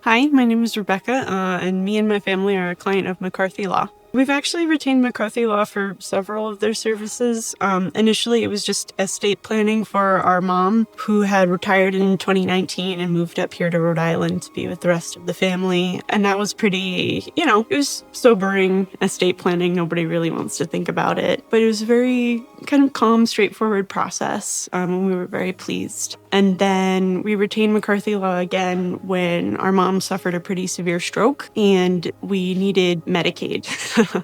Hi, my name is Rebecca, and me and my family are a client of McCarthy Law. We've actually retained McCarthy Law for several of their services. Initially, it was just estate planning for our mom, who had retired in 2019 and moved up here to Rhode Island to be with the rest of the family. And that was pretty, it was sobering estate planning. Nobody really wants to think about it. But it was a very kind of calm, straightforward process, and we were very pleased. And then we retained McCarthy Law again when our mom suffered a pretty severe stroke and we needed Medicaid,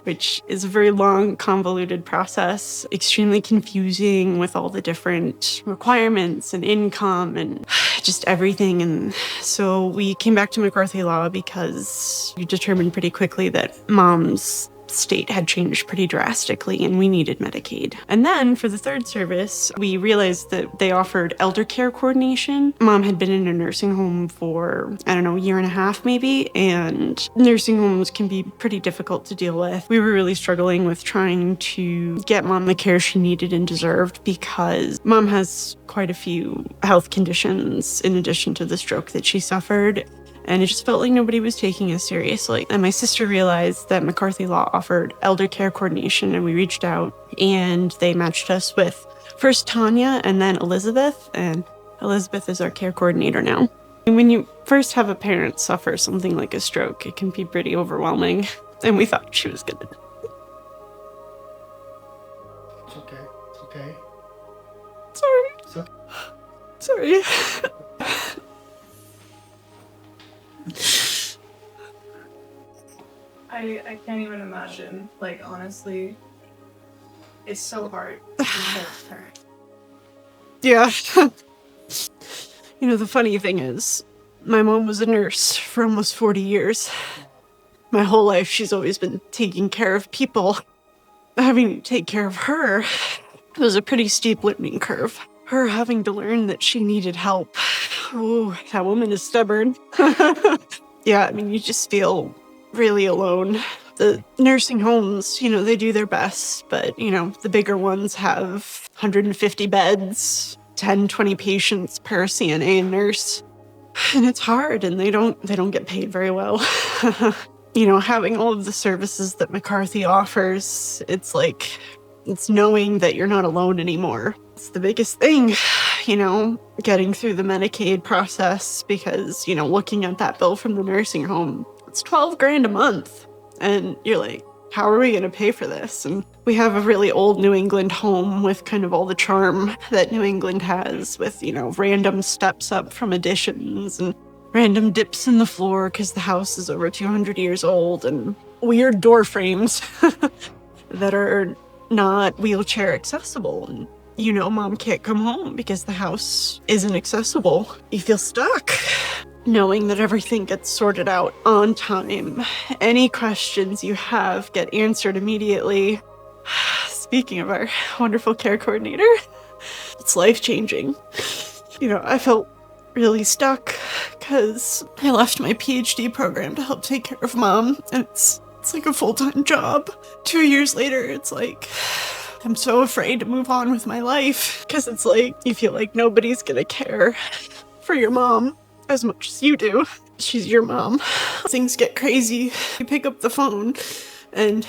which is a very long, convoluted process, extremely confusing with all the different requirements and income and just everything. And so we came back to McCarthy Law because we determined pretty quickly that mom's state had changed pretty drastically and we needed Medicaid. And then for the third service, we realized that they offered elder care coordination. Mom had been in a nursing home for, a year and a half maybe, and nursing homes can be pretty difficult to deal with. We were really struggling with trying to get mom the care she needed and deserved because mom has quite a few health conditions in addition to the stroke that she suffered. And it just felt like nobody was taking us seriously. And my sister realized that McCarthy Law offered elder care coordination, and we reached out and they matched us with first Tanya and then Elizabeth, and Elizabeth is our care coordinator now. And when you first have a parent suffer something like a stroke, it can be pretty overwhelming. And we thought she was gonna. It's okay. It's okay. Sorry. It's okay. Sorry. I can't even imagine. Like, honestly, it's so hard to help her. Yeah. The funny thing is, my mom was a nurse for almost 40 years. My whole life, she's always been taking care of people. Having to take care of her was a pretty steep learning curve. Her having to learn that she needed help. Ooh, that woman is stubborn. Yeah, you just feel really alone. The nursing homes, they do their best, but, the bigger ones have 150 beds, 10, 20 patients per CNA and nurse. And it's hard, and they don't get paid very well. Having all of the services that McCarthy offers, it's knowing that you're not alone anymore. It's the biggest thing, getting through the Medicaid process because, looking at that bill from the nursing home, it's $12,000 a month. And you're like, how are we going to pay for this? And we have a really old New England home with kind of all the charm that New England has with, random steps up from additions and random dips in the floor because the house is over 200 years old and weird door frames that are not wheelchair accessible. And mom can't come home because the house isn't accessible. You feel stuck. Knowing that everything gets sorted out on time. Any questions you have get answered immediately. Speaking of our wonderful care coordinator, it's life-changing. I felt really stuck because I left my PhD program to help take care of mom, and it's like a full-time job. 2 years later, it's like I'm so afraid to move on with my life because it's like you feel like nobody's gonna care for your mom as much as you do. She's your mom. Things get crazy. You pick up the phone and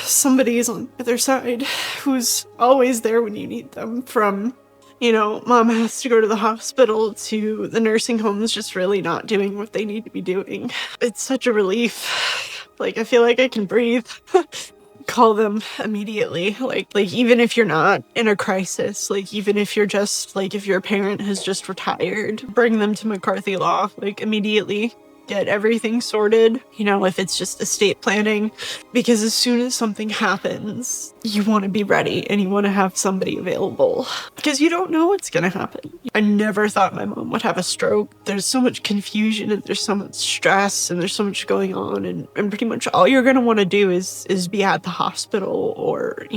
somebody is on the other side who's always there when you need them. From, mom has to go to the hospital to the nursing homes just really not doing what they need to be doing. It's such a relief. I feel like I can breathe. Call them immediately. Like even if you're not in a crisis, even if you're just if your parent has just retired, bring them to McCarthy Law, immediately. Get everything sorted, if it's just estate planning, because as soon as something happens, you want to be ready and you want to have somebody available because you don't know what's going to happen. I never thought my mom would have a stroke. There's so much confusion and there's so much stress and there's so much going on, and pretty much all you're going to want to do is be at the hospital or,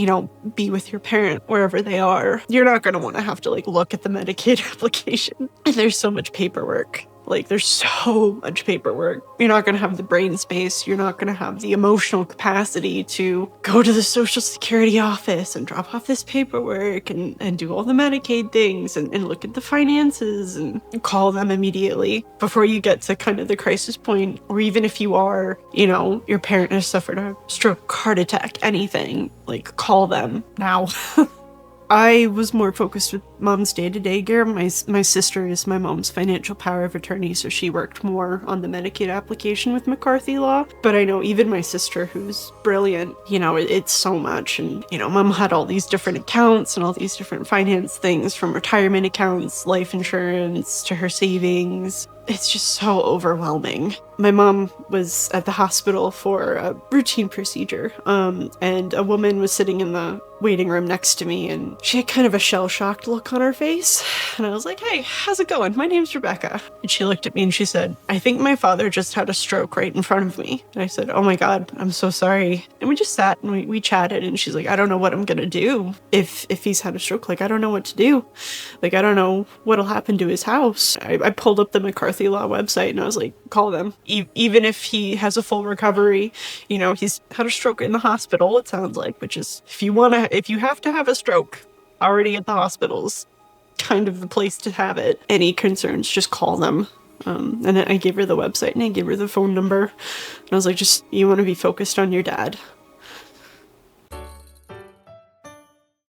be with your parent wherever they are. You're not going to want to have to look at the Medicaid application. And there's so much paperwork. Like, there's so much paperwork. You're not gonna have the brain space. You're not gonna have the emotional capacity to go to the Social Security office and drop off this paperwork and do all the Medicaid things and look at the finances and call them immediately before you get to kind of the crisis point. Or even if you are, you know, your parent has suffered a stroke, heart attack, anything, like, call them now. I was more focused with mom's day-to-day gear. My sister is my mom's financial power of attorney, so she worked more on the Medicaid application with McCarthy Law. But I know even my sister, who's brilliant, you know, it's so much. And, you know, mom had all these different accounts and all these different finance things, from retirement accounts, life insurance, to her savings. It's just so overwhelming. My mom was at the hospital for a routine procedure, and a woman was sitting in the waiting room next to me, and she had kind of a shell-shocked look on her face. And I was like, "Hey, how's it going? My name's Rebecca." And she looked at me and she said, "I think my father just had a stroke right in front of me." And I said, "Oh my God, I'm so sorry." And we just sat and we chatted, and she's like, "I don't know what I'm gonna do if he's had a stroke. Like, I don't know what to do. Like, I don't know what'll happen to his house." I pulled up the McCarthy Law website and I was like, "Call them. Even if he has a full recovery, you know, he's had a stroke in the hospital, it sounds like, which is, if you have to have a stroke already at the hospitals, kind of the place to have it. Any concerns, just call them." And then I gave her the website and I gave her the phone number. And I was like, you want to be focused on your dad.